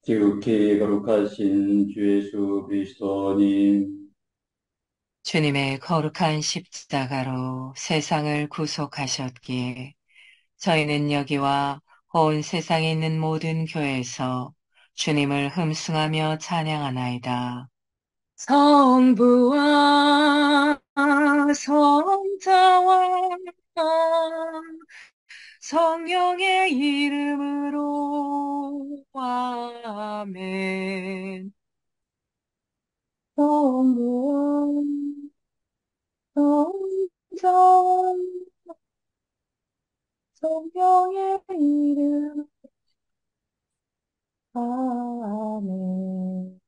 지극히 거룩하신 주 예수 그리스도님, 주님의 거룩한 십자가로 세상을 구속하셨기에 저희는 여기와 온 세상에 있는 모든 교회에서 주님을 흠숭하며 찬양하나이다. 성부와 성자와 성령의 이름으로 아멘. 성부와 성자 성령의 이름 아멘.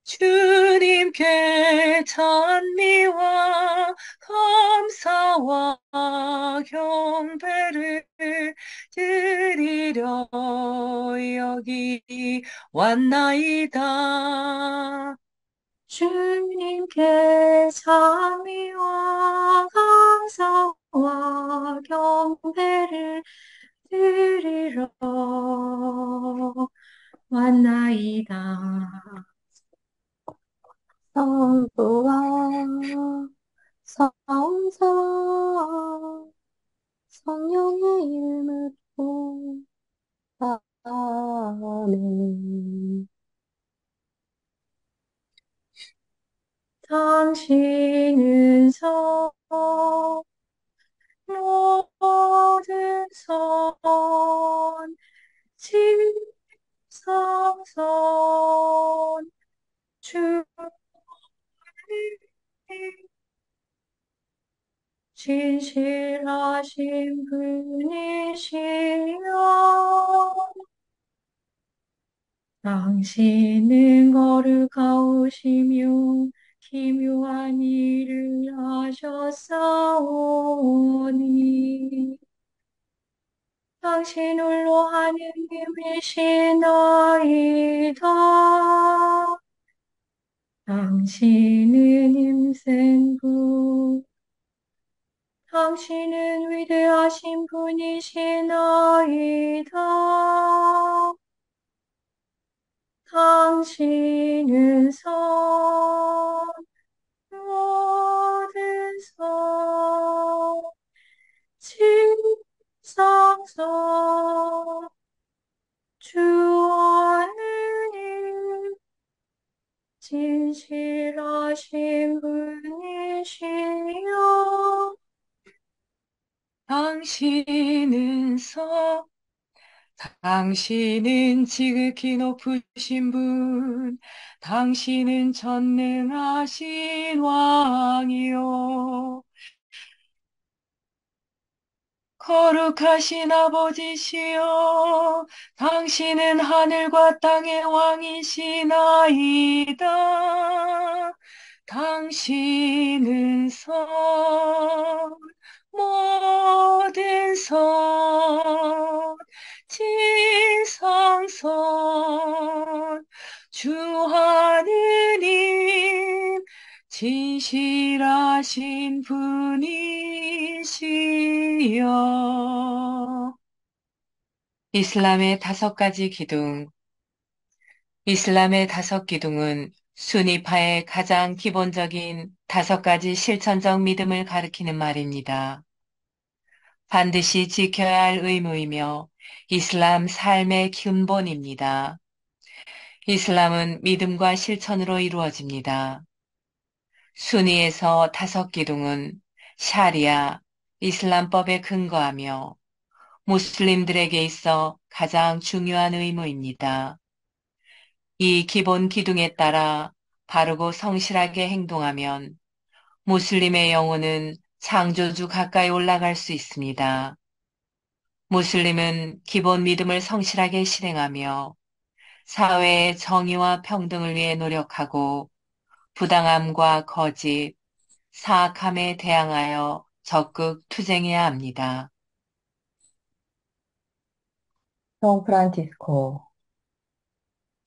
주님께 찬미와 감사와 경배를 드리려 여기 왔나이다. 주님께 찬미와 감사와 경배를 드리러 왔나이다. 성부와 성자 성령의 이름으로 아멘. 당신은 모든 선 지성선 주님 진실하신 분이시여 당신은 거룩하시며 기묘한 일을 하셨사오니 당신 홀로 하느님이시나이다. 당신은 힘센 분, 당신은 위대하신 분이시나이다. 당신은 모든 진성선 주하느님 진실하신 분이시여 당신은 당신은 지극히 높으신 분, 당신은 전능하신 왕이요. 거룩하신 아버지시여, 당신은 하늘과 땅의 왕이시나이다. 당신은 모든 진성선, 주 하느님, 진실하신 분이시여. 이슬람의 다섯 가지 기둥. 이슬람의 다섯 기둥은 수니파의 가장 기본적인 다섯 가지 실천적 믿음을 가리키는 말입니다. 반드시 지켜야 할 의무이며 이슬람 삶의 근본입니다. 이슬람은 믿음과 실천으로 이루어집니다. 수니에서 다섯 기둥은 샤리아, 이슬람법에 근거하며 무슬림들에게 있어 가장 중요한 의무입니다. 이 기본 기둥에 따라 바르고 성실하게 행동하면 무슬림의 영혼은 창조주 가까이 올라갈 수 있습니다. 무슬림은 기본 믿음을 성실하게 실행하며 사회의 정의와 평등을 위해 노력하고 부당함과 거짓, 사악함에 대항하여 적극 투쟁해야 합니다. 성 프란치스코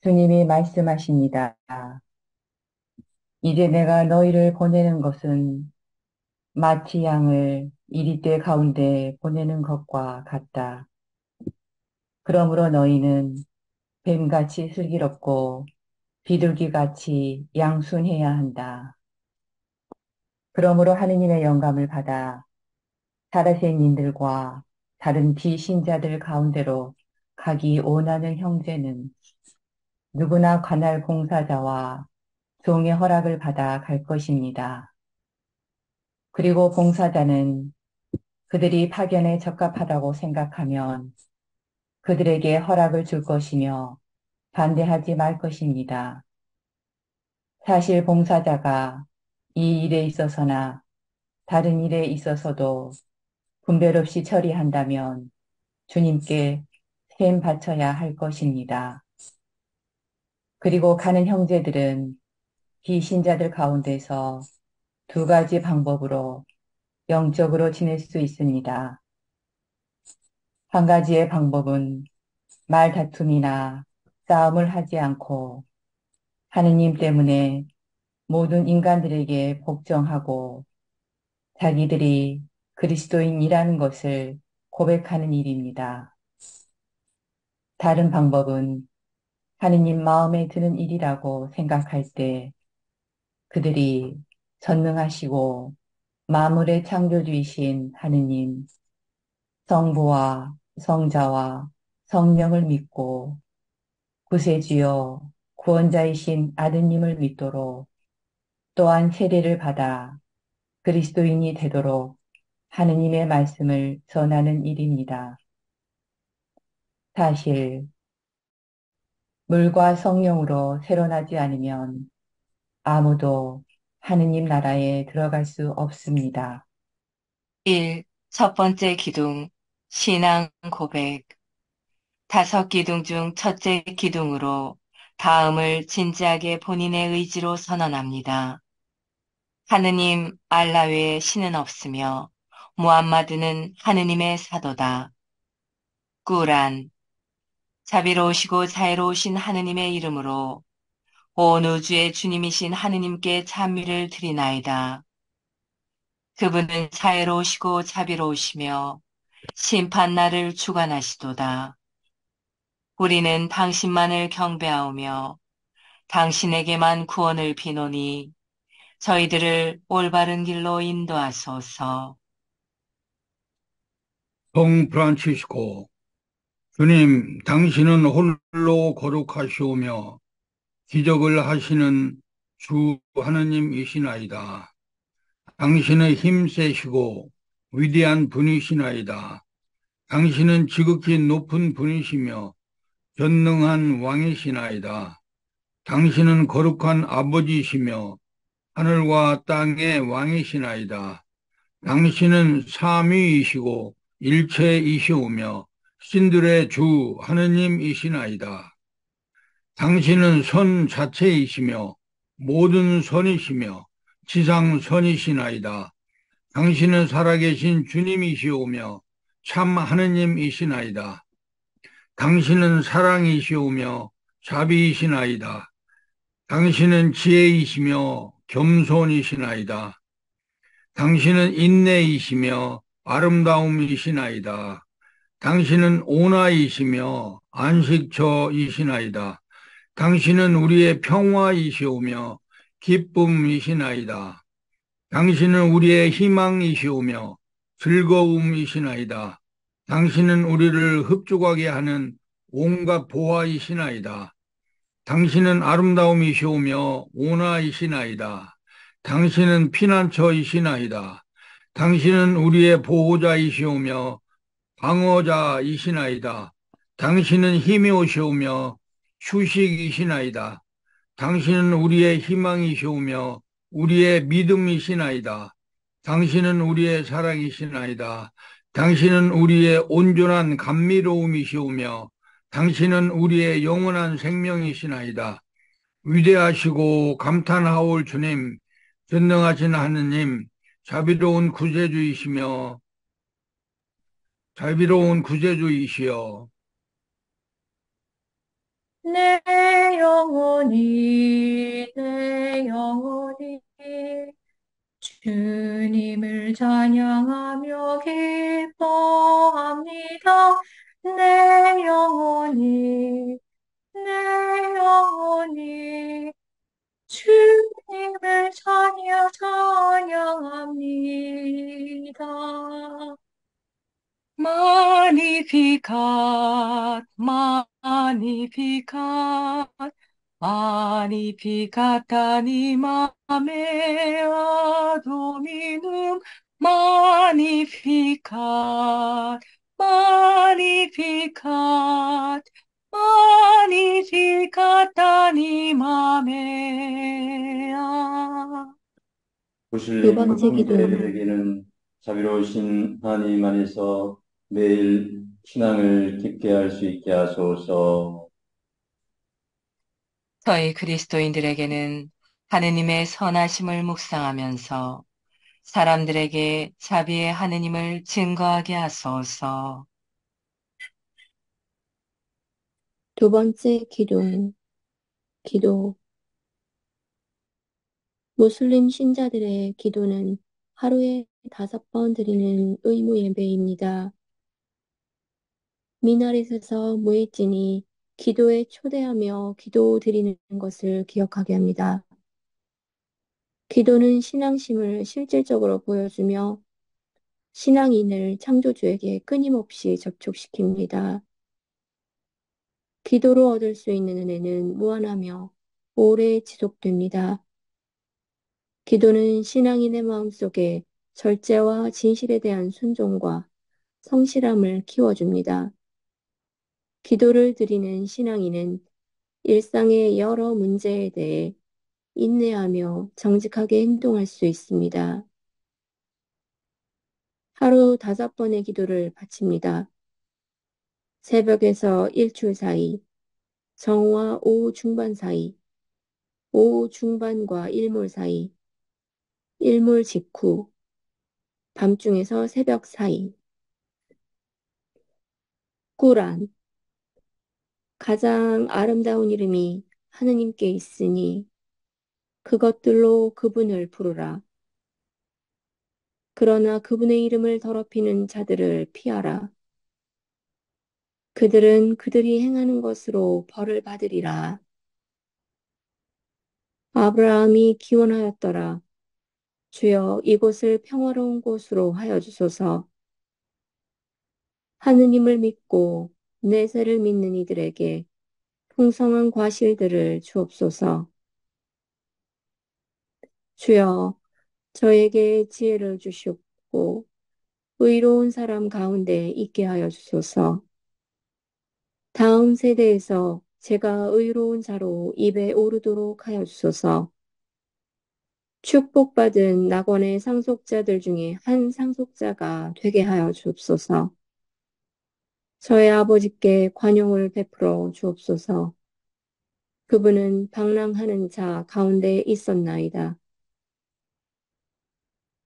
주님이 말씀하십니다. 이제 내가 너희를 보내는 것은 마치 양을 이리떼 가운데 보내는 것과 같다. 그러므로 너희는 뱀같이 슬기롭고 비둘기같이 양순해야 한다. 그러므로 하느님의 영감을 받아 사라세인들과 다른 비신자들 가운데로 가기 원하는 형제는 누구나 관할 봉사자와 종의 허락을 받아 갈 것입니다. 그리고 봉사자는 그들이 파견에 적합하다고 생각하면 그들에게 허락을 줄 것이며 반대하지 말 것입니다. 사실 봉사자가 이 일에 있어서나 다른 일에 있어서도 분별 없이 처리한다면 주님께 셈 바쳐야 할 것입니다. 그리고 가는 형제들은 비신자들 가운데서 두 가지 방법으로 영적으로 지낼 수 있습니다. 한 가지의 방법은 말다툼이나 싸움을 하지 않고 하느님 때문에 모든 인간들에게 복종하고 자기들이 그리스도인이라는 것을 고백하는 일입니다. 다른 방법은 하느님 마음에 드는 일이라고 생각할 때 그들이 전능하시고 만물의 창조주이신 하느님, 성부와 성자와 성령을 믿고 구세주여 구원자이신 아드님을 믿도록 또한 세례를 받아 그리스도인이 되도록 하느님의 말씀을 전하는 일입니다. 사실 물과 성령으로 새로나지 않으면 아무도 하느님 나라에 들어갈 수 없습니다. 1. 첫 번째 기둥, 신앙 고백. 다섯 기둥 중 첫째 기둥으로 다음을 진지하게 본인의 의지로 선언합니다. 하느님 알라 외에 신은 없으며 무함마드는 하느님의 사도다. 꾸란. 자비로우시고 자애로우신 하느님의 이름으로 온 우주의 주님이신 하느님께 찬미를 드리나이다. 그분은 자애로우시고 자비로우시며 심판날을 주관하시도다. 우리는 당신만을 경배하오며 당신에게만 구원을 비노니 저희들을 올바른 길로 인도하소서. 성 프란치스코, 주님, 당신은 홀로 거룩하시오며 기적을 하시는 주 하느님이시나이다. 당신은 힘세시고 위대한 분이시나이다. 당신은 지극히 높은 분이시며 전능한 왕이시나이다. 당신은 거룩한 아버지이시며 하늘과 땅의 왕이시나이다. 당신은 삼위이시고 일체이시오며 신들의 주 하느님이시나이다. 당신은 선 자체이시며 모든 선이시며 지상선이시나이다. 당신은 살아계신 주님이시오며 참 하느님이시나이다. 당신은 사랑이시오며 자비이시나이다. 당신은 지혜이시며 겸손이시나이다. 당신은 인내이시며 아름다움이시나이다. 당신은 온화이시며 안식처이시나이다. 당신은 우리의 평화이시오며 기쁨이시나이다. 당신은 우리의 희망이시오며 즐거움이시나이다. 당신은 우리를 흡족하게 하는 온갖 보화이시나이다. 당신은 아름다움이시오며 온화이시나이다. 당신은 피난처이시나이다. 당신은 우리의 보호자이시오며 방어자이시나이다. 당신은 힘이 오시오며 휴식이시나이다. 당신은 우리의 희망이시오며 우리의 믿음이시나이다. 당신은 우리의 사랑이시나이다. 당신은 우리의 온전한 감미로움이시오며 당신은 우리의 영원한 생명이시나이다. 위대하시고 감탄하올 주님, 전능하신 하느님, 자비로운 구세주이시여, 내 영혼이 주님을 찬양하며 기뻐합니다. 내 영혼이 Magnificat, Magnificat animam mea Dominum, Magnificat, Magnificat, Magnificat anima mea. 두 구실님 번째 기도. 형제에게는 자비로우신 하나님 안에서 매일 신앙을 깊게 할 수 있게 하소서. 저희 그리스도인들에게는 하느님의 선하심을 묵상하면서 사람들에게 자비의 하느님을 증거하게 하소서. 두 번째 기도. 기도. 무슬림 신자들의 기도는 하루에 5번 드리는 의무 예배입니다. 미나릿에서 무에진이 기도에 초대하며 기도 드리는 것을 기억하게 합니다. 기도는 신앙심을 실질적으로 보여주며 신앙인을 창조주에게 끊임없이 접촉시킵니다. 기도로 얻을 수 있는 은혜는 무한하며 오래 지속됩니다. 기도는 신앙인의 마음속에 절제와 진실에 대한 순종과 성실함을 키워줍니다. 기도를 드리는 신앙인은 일상의 여러 문제에 대해 인내하며 정직하게 행동할 수 있습니다. 하루 5번의 기도를 바칩니다. 새벽에서 일출 사이, 정오와 오후 중반 사이, 오후 중반과 일몰 사이, 일몰 직후, 밤중에서 새벽 사이. 꾸란, 가장 아름다운 이름이 하느님께 있으니 그것들로 그분을 부르라. 그러나 그분의 이름을 더럽히는 자들을 피하라. 그들은 그들이 행하는 것으로 벌을 받으리라. 아브라함이 기원하였더라. 주여 이곳을 평화로운 곳으로 하여 주소서. 하느님을 믿고 내세를 믿는 이들에게 풍성한 과실들을 주옵소서. 주여 저에게 지혜를 주시옵고 의로운 사람 가운데 있게 하여 주소서. 다음 세대에서 제가 의로운 자로 입에 오르도록 하여 주소서. 축복받은 낙원의 상속자들 중에 한 상속자가 되게 하여 주옵소서. 저의 아버지께 관용을 베풀어 주옵소서. 그분은 방랑하는 자 가운데 있었나이다.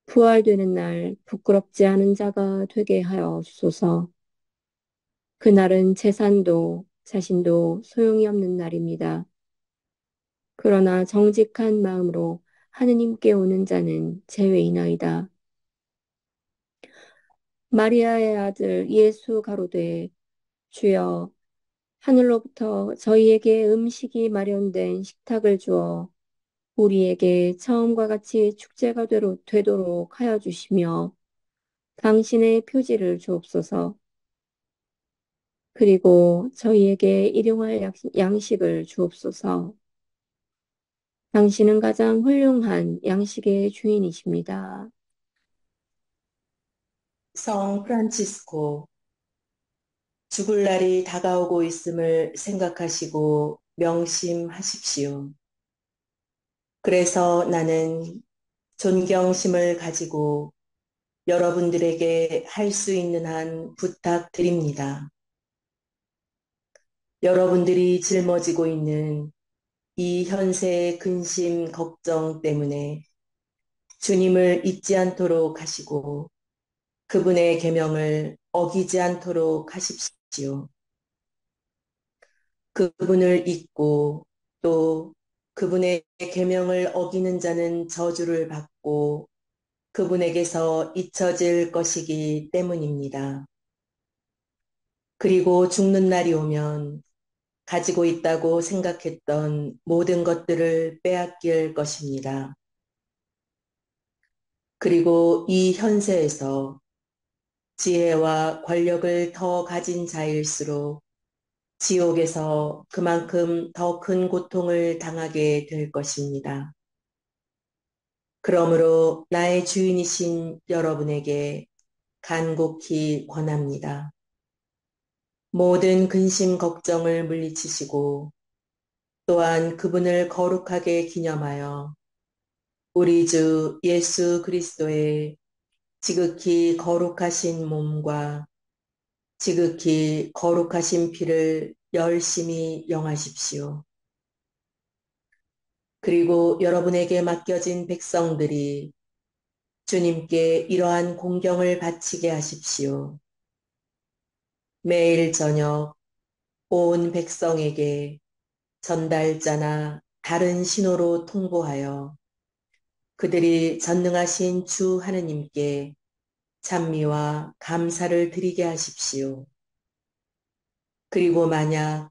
부활되는 날 부끄럽지 않은 자가 되게 하여 주소서. 그날은 재산도 자신도 소용이 없는 날입니다. 그러나 정직한 마음으로 하느님께 오는 자는 제외이나이다. 마리아의 아들 예수 가로되 주여 하늘로부터 저희에게 음식이 마련된 식탁을 주어 우리에게 처음과 같이 축제가 되도록 하여 주시며 당신의 표지를 주옵소서. 그리고 저희에게 일용할 양식을 주옵소서. 당신은 가장 훌륭한 양식의 주인이십니다. 성 프란치스코, 죽을 날이 다가오고 있음을 생각하시고 명심하십시오. 그래서 나는 존경심을 가지고 여러분들에게 할 수 있는 한 부탁드립니다. 여러분들이 짊어지고 있는 이 현세의 근심, 걱정 때문에 주님을 잊지 않도록 하시고 그분의 계명을 어기지 않도록 하십시오. 그분을 잊고 또 그분의 계명을 어기는 자는 저주를 받고 그분에게서 잊혀질 것이기 때문입니다. 그리고 죽는 날이 오면 가지고 있다고 생각했던 모든 것들을 빼앗길 것입니다. 그리고 이 현세에서 지혜와 권력을 더 가진 자일수록 지옥에서 그만큼 더 큰 고통을 당하게 될 것입니다. 그러므로 나의 주인이신 여러분에게 간곡히 권합니다. 모든 근심 걱정을 물리치시고 또한 그분을 거룩하게 기념하여 우리 주 예수 그리스도의 지극히 거룩하신 몸과 지극히 거룩하신 피를 열심히 영하십시오. 그리고 여러분에게 맡겨진 백성들이 주님께 이러한 공경을 바치게 하십시오. 매일 저녁 온 백성에게 전달자나 다른 신호로 통보하여 그들이 전능하신 주 하느님께 찬미와 감사를 드리게 하십시오. 그리고 만약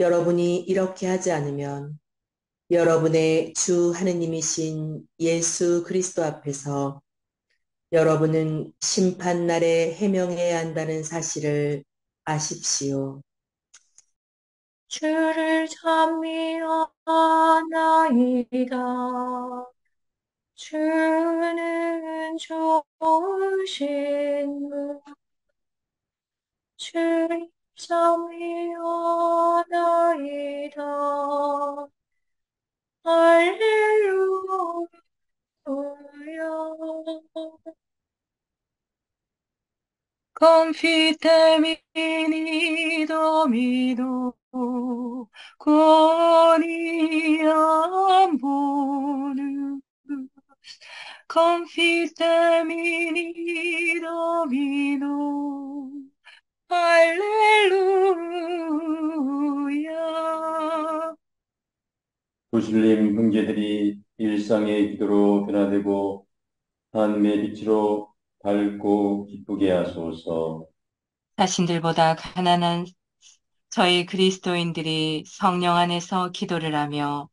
여러분이 이렇게 하지 않으면 여러분의 주 하느님이신 예수 그리스도 앞에서 여러분은 심판날에 해명해야 한다는 사실을 아십시오. 주를 찬미하나이다. 주는 좋으신 분. 주를 찬미하나이다. 할렐루야. Confitemi Domino, quoniam bonus. Confitemi Domino, 할렐루야. 부슬림 형제들이 일상의 기도로 변화되고 하나님의 빛으로 밝고 기쁘게 하소서. 자신들보다 가난한 저희 그리스도인들이 성령 안에서 기도를 하며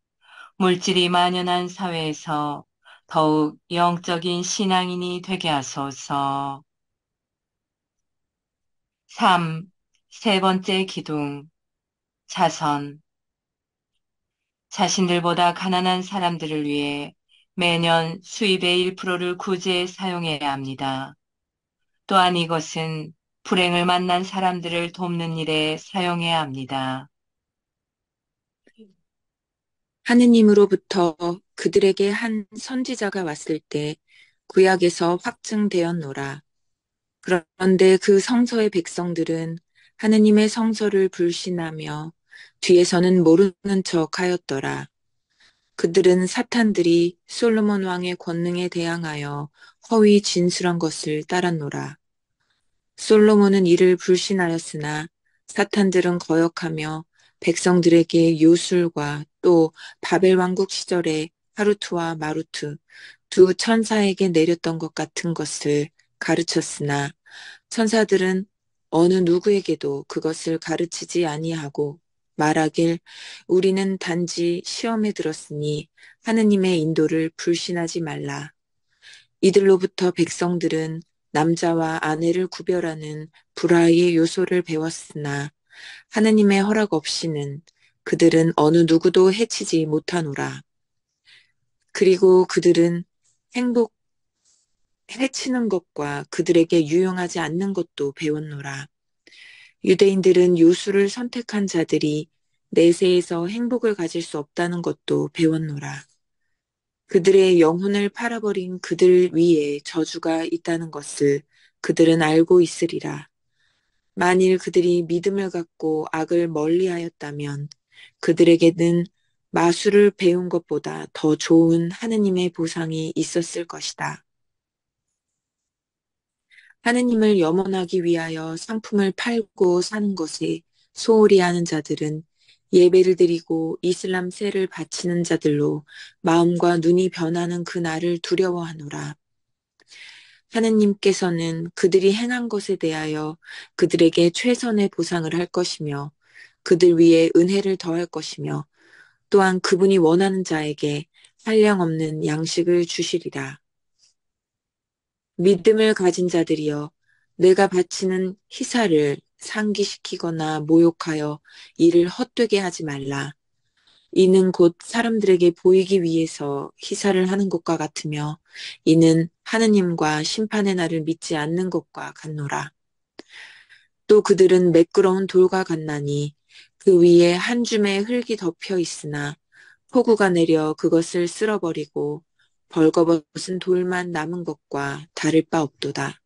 물질이 만연한 사회에서 더욱 영적인 신앙인이 되게 하소서. 3. 세 번째 기둥, 자선. 자신들보다 가난한 사람들을 위해 매년 수입의 1%를 구제에 사용해야 합니다. 또한 이것은 불행을 만난 사람들을 돕는 일에 사용해야 합니다. 하느님으로부터 그들에게 한 선지자가 왔을 때 구약에서 확증되었노라. 그런데 그 성서의 백성들은 하느님의 성서를 불신하며 뒤에서는 모르는 척 하였더라. 그들은 사탄들이 솔로몬 왕의 권능에 대항하여 허위 진술한 것을 따랐노라. 솔로몬은 이를 불신하였으나 사탄들은 거역하며 백성들에게 요술과 또 바벨 왕국 시절에 하루트와 마루트 두 천사에게 내렸던 것 같은 것을 가르쳤으나 천사들은 어느 누구에게도 그것을 가르치지 아니하고 말하길 우리는 단지 시험에 들었으니 하느님의 인도를 불신하지 말라. 이들로부터 백성들은 남자와 아내를 구별하는 불화의 요소를 배웠으나 하느님의 허락 없이는 그들은 어느 누구도 해치지 못하노라. 그리고 그들은 해치는 것과 그들에게 유용하지 않는 것도 배웠노라. 유대인들은 요술을 선택한 자들이 내세에서 행복을 가질 수 없다는 것도 배웠노라. 그들의 영혼을 팔아버린 그들 위에 저주가 있다는 것을 그들은 알고 있으리라. 만일 그들이 믿음을 갖고 악을 멀리하였다면 그들에게는 마술을 배운 것보다 더 좋은 하느님의 보상이 있었을 것이다. 하느님을 염원하기 위하여 상품을 팔고 사는 것에 소홀히 하는 자들은 예배를 드리고 이슬람세를 바치는 자들로 마음과 눈이 변하는 그 날을 두려워하노라. 하느님께서는 그들이 행한 것에 대하여 그들에게 최선의 보상을 할 것이며 그들 위에 은혜를 더할 것이며 또한 그분이 원하는 자에게 한량없는 양식을 주시리라. 믿음을 가진 자들이여 내가 바치는 희사를 상기시키거나 모욕하여 이를 헛되게 하지 말라. 이는 곧 사람들에게 보이기 위해서 희사를 하는 것과 같으며 이는 하느님과 심판의 날을 믿지 않는 것과 같노라. 또 그들은 매끄러운 돌과 같나니 그 위에 한 줌의 흙이 덮여 있으나 폭우가 내려 그것을 쓸어버리고 벌거벗은 돌만 남은 것과 다를 바 없도다.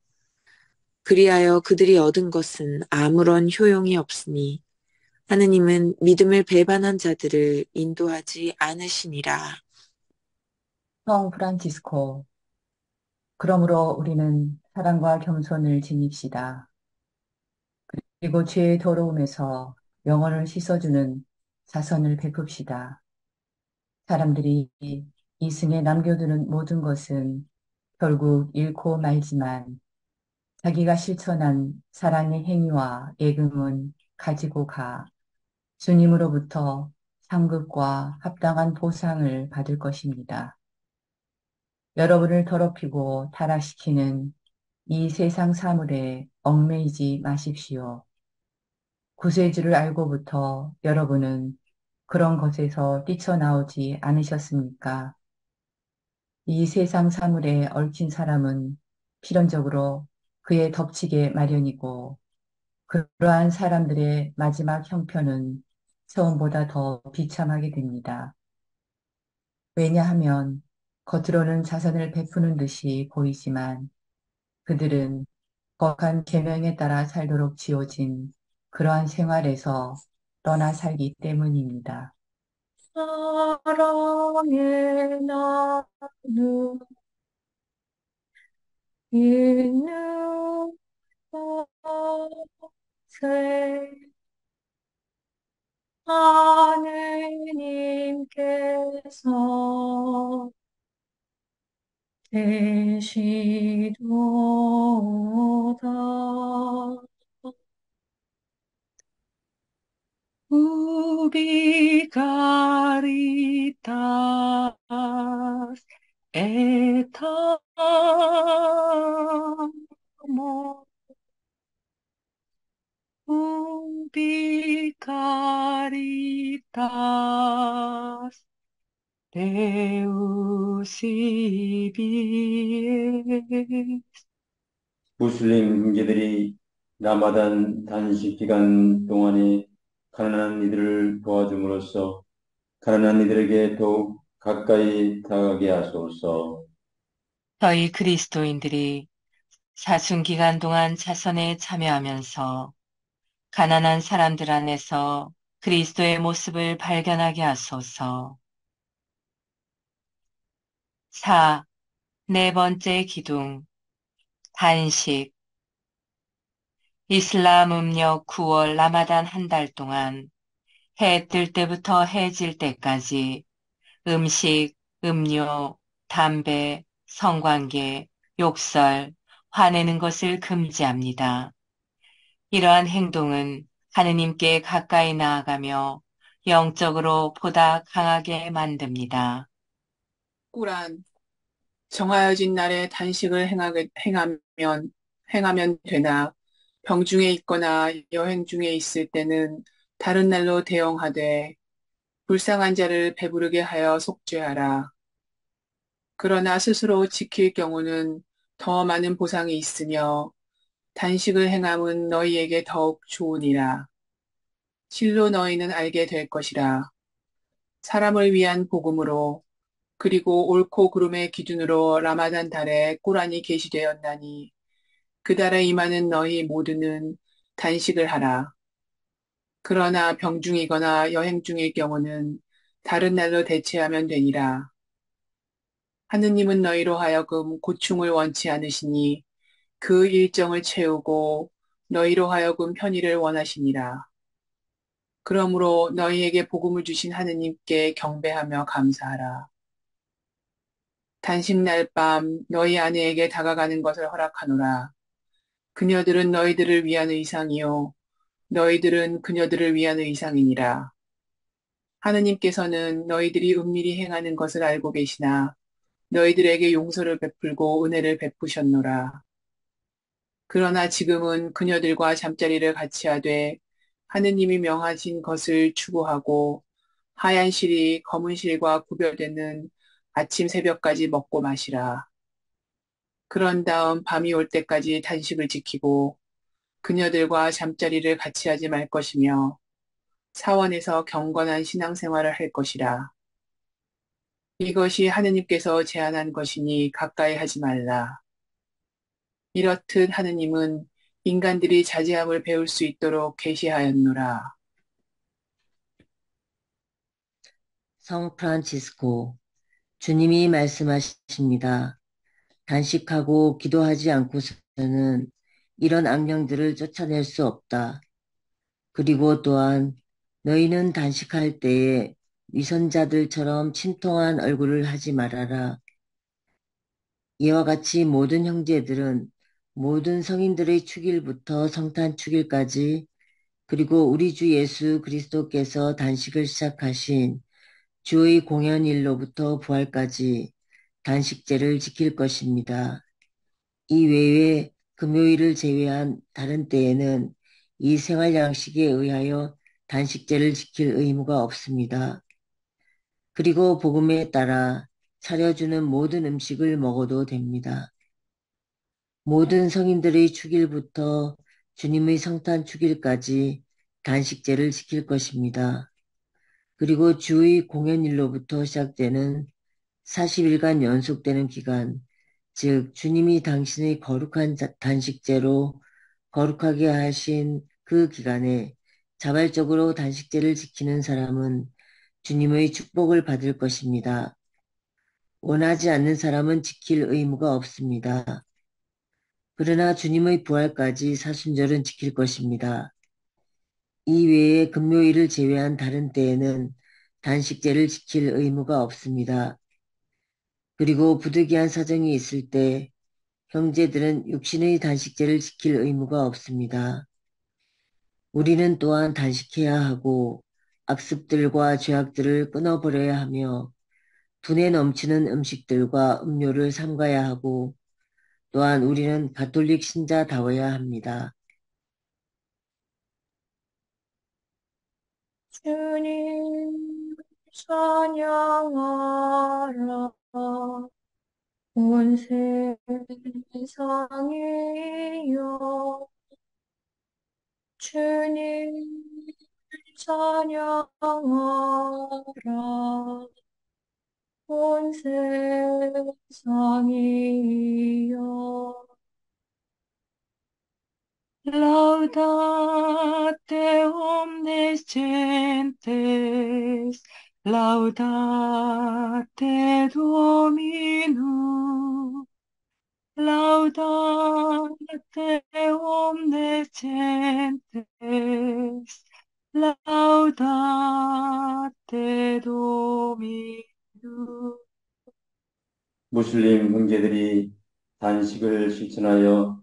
그리하여 그들이 얻은 것은 아무런 효용이 없으니 하느님은 믿음을 배반한 자들을 인도하지 않으시니라. 성 프란치스코. 그러므로 우리는 사랑과 겸손을 지닙시다. 그리고 죄의 더러움에서 영혼을 씻어주는 자선을 베풉시다. 사람들이 이승에 남겨두는 모든 것은 결국 잃고 말지만 자기가 실천한 사랑의 행위와 애금은 가지고 가 주님으로부터 상급과 합당한 보상을 받을 것입니다. 여러분을 더럽히고 타락시키는 이 세상 사물에 얽매이지 마십시오. 구세주를 알고부터 여러분은 그런 것에서 뛰쳐나오지 않으셨습니까? 이 세상 사물에 얽힌 사람은 필연적으로 그에 덮치게 마련이고 그러한 사람들의 마지막 형편은 처음보다 더 비참하게 됩니다. 왜냐하면 겉으로는 자선을 베푸는 듯이 보이지만 그들은 거룩한 계명에 따라 살도록 지어진 그러한 생활에서 떠나 살기 때문입니다. 사랑의 나누 있는 곳에 하느님께서 계시도다. Ubi caritas et amor. Ubi caritas Deus ibi. 무슬림 형제들이 라마단 단식 기간 동안에 가난한 이들을 도와줌으로써 가난한 이들에게 더욱 가까이 다가게 하소서. 저희 그리스도인들이 사순 기간 동안 자선에 참여하면서 가난한 사람들 안에서 그리스도의 모습을 발견하게 하소서. 4. 네 번째 기둥, 단식. 이슬람 음력 9월 라마단 한 달 동안 해 뜰 때부터 해 질 때까지 음식, 음료, 담배, 성관계, 욕설, 화내는 것을 금지합니다. 이러한 행동은 하느님께 가까이 나아가며 영적으로 보다 강하게 만듭니다. 꾸란, 정하여진 날에 단식을 행하면 되나, 병중에 있거나 여행 중에 있을 때는 다른 날로 대형하되, 불쌍한 자를 배부르게 하여 속죄하라. 그러나 스스로 지킬 경우는 더 많은 보상이 있으며, 단식을 행함은 너희에게 더욱 좋으니라. 실로 너희는 알게 될 것이라. 사람을 위한 복음으로 그리고 옳고 그름의 기준으로 라마단 달에 꾸란이 계시되었나니 그 달에 임하는 너희 모두는 단식을 하라. 그러나 병중이거나 여행 중일 경우는 다른 날로 대체하면 되니라. 하느님은 너희로 하여금 고충을 원치 않으시니 그 일정을 채우고 너희로 하여금 편의를 원하시니라. 그러므로 너희에게 복음을 주신 하느님께 경배하며 감사하라. 단식 날 밤 너희 아내에게 다가가는 것을 허락하노라. 그녀들은 너희들을 위한 의상이요 너희들은 그녀들을 위한 의상이니라. 하느님께서는 너희들이 은밀히 행하는 것을 알고 계시나 너희들에게 용서를 베풀고 은혜를 베푸셨노라. 그러나 지금은 그녀들과 잠자리를 같이 하되 하느님이 명하신 것을 추구하고 하얀 실이 검은 실과 구별되는 아침 새벽까지 먹고 마시라. 그런 다음 밤이 올 때까지 단식을 지키고 그녀들과 잠자리를 같이 하지 말 것이며 사원에서 경건한 신앙생활을 할 것이라. 이것이 하느님께서 제안한 것이니 가까이 하지 말라. 이렇듯 하느님은 인간들이 자제함을 배울 수 있도록 계시하였노라. 성 프란치스코, 주님이 말씀하십니다. 단식하고 기도하지 않고서는 이런 악령들을 쫓아낼 수 없다. 그리고 또한 너희는 단식할 때에 위선자들처럼 침통한 얼굴을 하지 말아라. 이와 같이 모든 형제들은 모든 성인들의 축일부터 성탄 축일까지 그리고 우리 주 예수 그리스도께서 단식을 시작하신 주의 공연일로부터 부활까지 단식제를 지킬 것입니다. 이 외에 금요일을 제외한 다른 때에는 이 생활 양식에 의하여 단식제를 지킬 의무가 없습니다. 그리고 복음에 따라 차려주는 모든 음식을 먹어도 됩니다. 모든 성인들의 축일부터 주님의 성탄 축일까지 단식제를 지킬 것입니다. 그리고 주의 공연일로부터 시작되는 40일간 연속되는 기간, 즉 주님이 당신의 거룩한 단식제로 거룩하게 하신 그 기간에 자발적으로 단식제를 지키는 사람은 주님의 축복을 받을 것입니다. 원하지 않는 사람은 지킬 의무가 없습니다. 그러나 주님의 부활까지 사순절은 지킬 것입니다. 이 외에 금요일을 제외한 다른 때에는 단식제를 지킬 의무가 없습니다. 그리고 부득이한 사정이 있을 때 형제들은 육신의 단식제를 지킬 의무가 없습니다. 우리는 또한 단식해야 하고 악습들과 죄악들을 끊어버려야 하며 분에 넘치는 음식들과 음료를 삼가야 하고 또한 우리는 가톨릭 신자다워야 합니다. 주님 찬양하라. 온 세상이여 주님 찬양하라. 온 세상이여 Laudate omnes gentes, laudate Dominum, laudate omnes gentes, laudate Dominum. 무슬림 형제들이 단식을 실천하여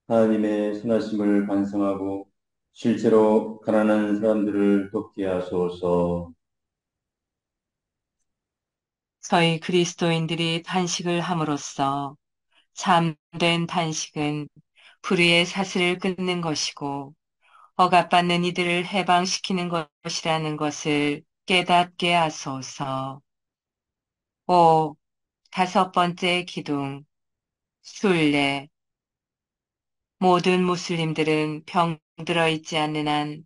하나님의 선하심을 반성하고 실제로 가난한 사람들을 돕게 하소서. 저희 그리스도인들이 단식을 함으로써 참된 단식은 불의의 사슬을 끊는 것이고 억압받는 이들을 해방시키는 것이라는 것을 깨닫게 하소서. 5. 다섯 번째 기둥, 순례. 모든 무슬림들은 병들어 있지 않는 한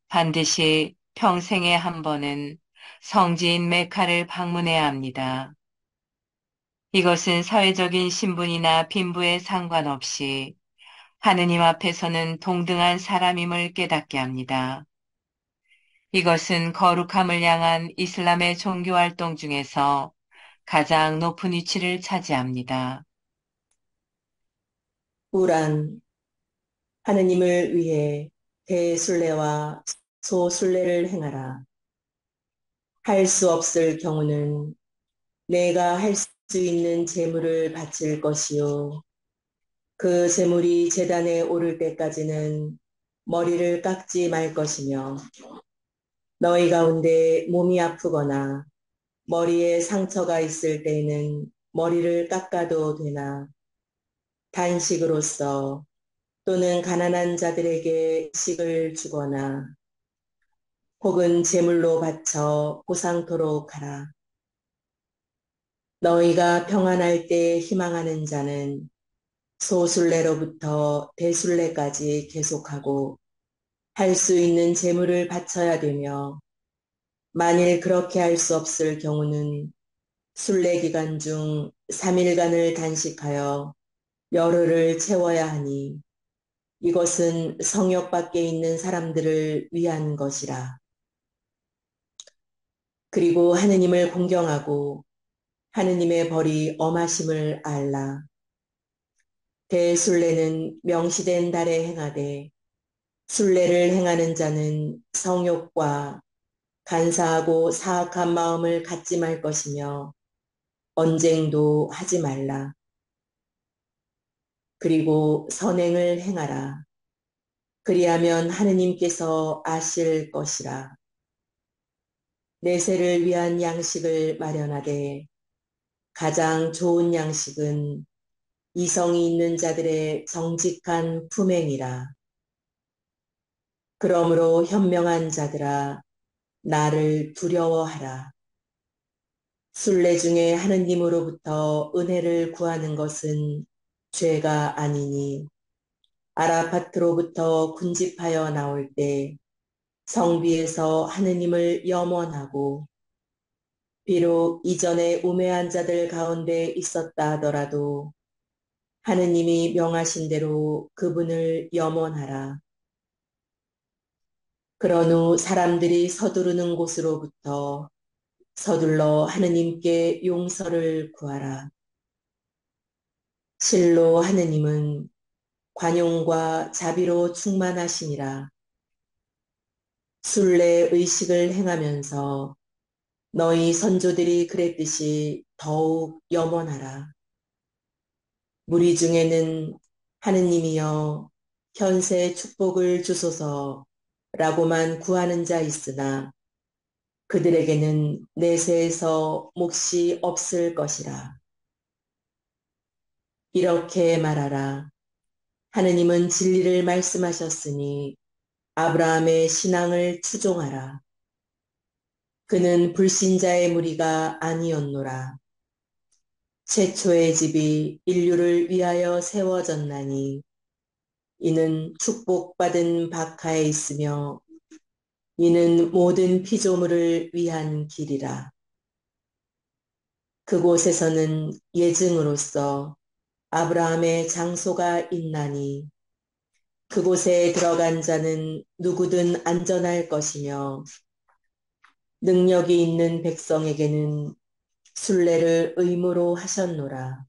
반드시 평생에 한 번은 성지인 메카를 방문해야 합니다. 이것은 사회적인 신분이나 빈부에 상관없이 하느님 앞에서는 동등한 사람임을 깨닫게 합니다. 이것은 거룩함을 향한 이슬람의 종교 활동 중에서 가장 높은 위치를 차지합니다. 꾸란, 하느님을 위해 대순례와 소순례를 행하라. 할 수 없을 경우는 내가 할 수 있는 제물을 바칠 것이요. 그 제물이 제단에 오를 때까지는 머리를 깎지 말 것이며 너희 가운데 몸이 아프거나 머리에 상처가 있을 때에는 머리를 깎아도 되나 단식으로서 또는 가난한 자들에게 식을 주거나 혹은 제물로 바쳐 보상토록 하라. 너희가 평안할 때 희망하는 자는 소순례로부터 대순례까지 계속하고 할 수 있는 제물을 바쳐야 되며 만일 그렇게 할 수 없을 경우는 순례 기간 중 3일간을 단식하여 열흘을 채워야 하니 이것은 성역 밖에 있는 사람들을 위한 것이라. 그리고 하느님을 공경하고 하느님의 벌이 엄하심을 알라. 대순례는 명시된 달에 행하되 순례를 행하는 자는 성욕과 간사하고 사악한 마음을 갖지 말 것이며 언쟁도 하지 말라. 그리고 선행을 행하라. 그리하면 하느님께서 아실 것이라. 내세를 위한 양식을 마련하되 가장 좋은 양식은 이성이 있는 자들의 정직한 품행이라. 그러므로 현명한 자들아 나를 두려워하라. 순례 중에 하느님으로부터 은혜를 구하는 것은 죄가 아니니 아라파트로부터 군집하여 나올 때 성비에서 하느님을 염원하고 비록 이전에 우매한 자들 가운데 있었다 하더라도 하느님이 명하신 대로 그분을 염원하라. 그런 후 사람들이 서두르는 곳으로부터 서둘러 하느님께 용서를 구하라. 실로 하느님은 관용과 자비로 충만하시니라. 순례 의식을 행하면서 너희 선조들이 그랬듯이 더욱 염원하라. 무리 중에는 하느님이여 현세 축복을 주소서 라고만 구하는 자 있으나 그들에게는 내세에서 몫이 없을 것이라. 이렇게 말하라. 하느님은 진리를 말씀하셨으니 아브라함의 신앙을 추종하라. 그는 불신자의 무리가 아니었노라. 최초의 집이 인류를 위하여 세워졌나니 이는 축복받은 박하에 있으며 이는 모든 피조물을 위한 길이라. 그곳에서는 예증으로서 아브라함의 장소가 있나니 그곳에 들어간 자는 누구든 안전할 것이며 능력이 있는 백성에게는 순례를 의무로 하셨노라.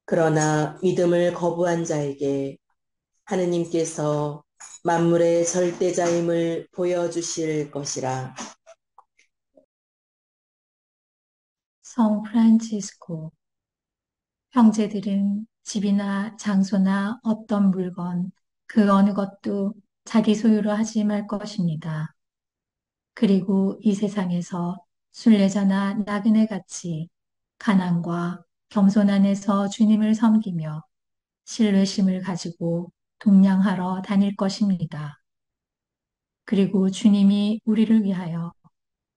그러나 믿음을 거부한 자에게 하느님께서 만물의 절대자임을 보여주실 것이라. 성 프란치스코 형제들은 집이나 장소나 어떤 물건, 그 어느 것도 자기 소유로 하지 말 것입니다. 그리고 이 세상에서 순례자나 나그네 같이 가난과 겸손 안에서 주님을 섬기며 신뢰심을 가지고 동냥하러 다닐 것입니다. 그리고 주님이 우리를 위하여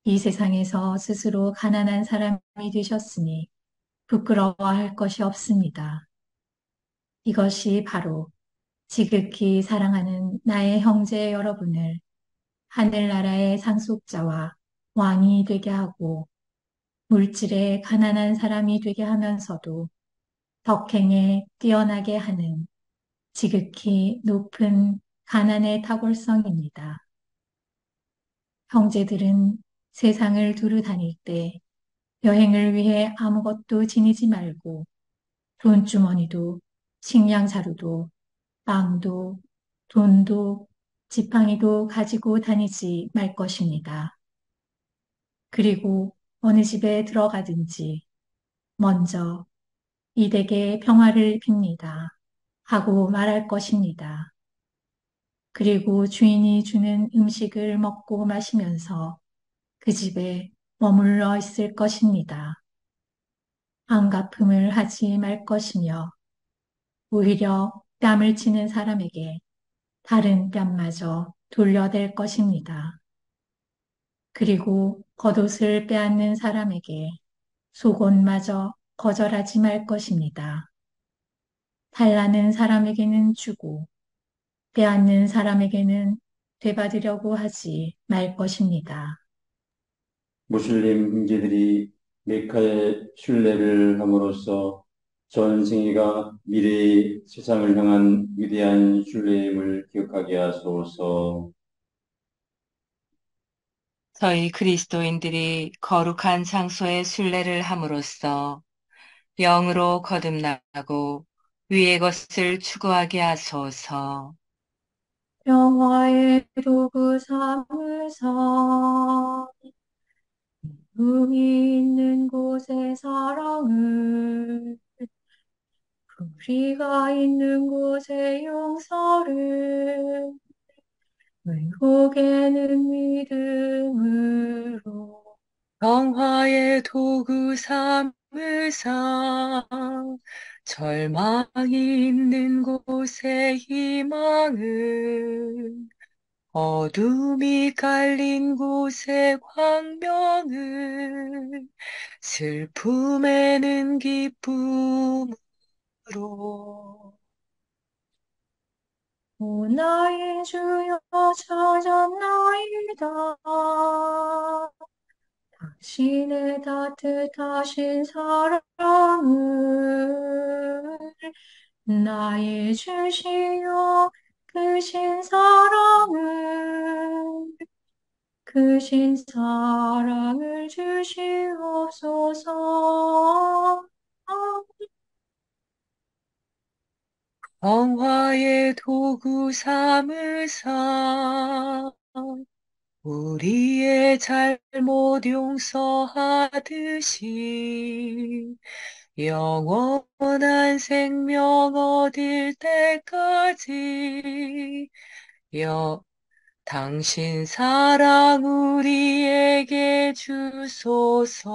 이 세상에서 스스로 가난한 사람이 되셨으니 부끄러워할 것이 없습니다. 이것이 바로 지극히 사랑하는 나의 형제 여러분을 하늘나라의 상속자와 왕이 되게 하고 물질에 가난한 사람이 되게 하면서도 덕행에 뛰어나게 하는 지극히 높은 가난의 탁월성입니다. 형제들은 세상을 두루 다닐 때 여행을 위해 아무것도 지니지 말고 돈주머니도 식량 자루도 빵도 돈도 지팡이도 가지고 다니지 말 것입니다. 그리고 어느 집에 들어가든지 먼저 이 댁에 평화를 빕니다 하고 말할 것입니다. 그리고 주인이 주는 음식을 먹고 마시면서 그 집에 머물러 있을 것입니다. 안갚음을 하지 말 것이며 오히려 뺨을 치는 사람에게 다른 뺨마저 돌려댈 것입니다. 그리고 겉옷을 빼앗는 사람에게 속옷마저 거절하지 말 것입니다. 달라는 사람에게는 주고 빼앗는 사람에게는 되받으려고 하지 말 것입니다. 무슬림 형제들이 메카의 순례를 함으로써 전 세계가 미래의 세상을 향한 위대한 순례임을 기억하게 하소서. 저희 그리스도인들이 거룩한 장소의 순례를 함으로써 영으로 거듭나고 위의 것을 추구하게 하소서. 평화의 도구 삼으사 의미 있는 곳에 사랑을 우리가 있는 곳에 용서를 의혹에는 믿음으로 평화의 도구 삼으사 절망이 있는 곳에 희망을 어둠이 깔린 곳에 광명을 슬픔에는 기쁨으로 오 나의 주여 찾았나이다. 당신의 따뜻하신 사랑을 나의 주시여 크신 사랑을 주시옵소서. 평화의 도구 삼으사 우리의 잘못 용서하듯이 영원한 생명 얻을 때까지 당신 사랑 우리에게 주소서.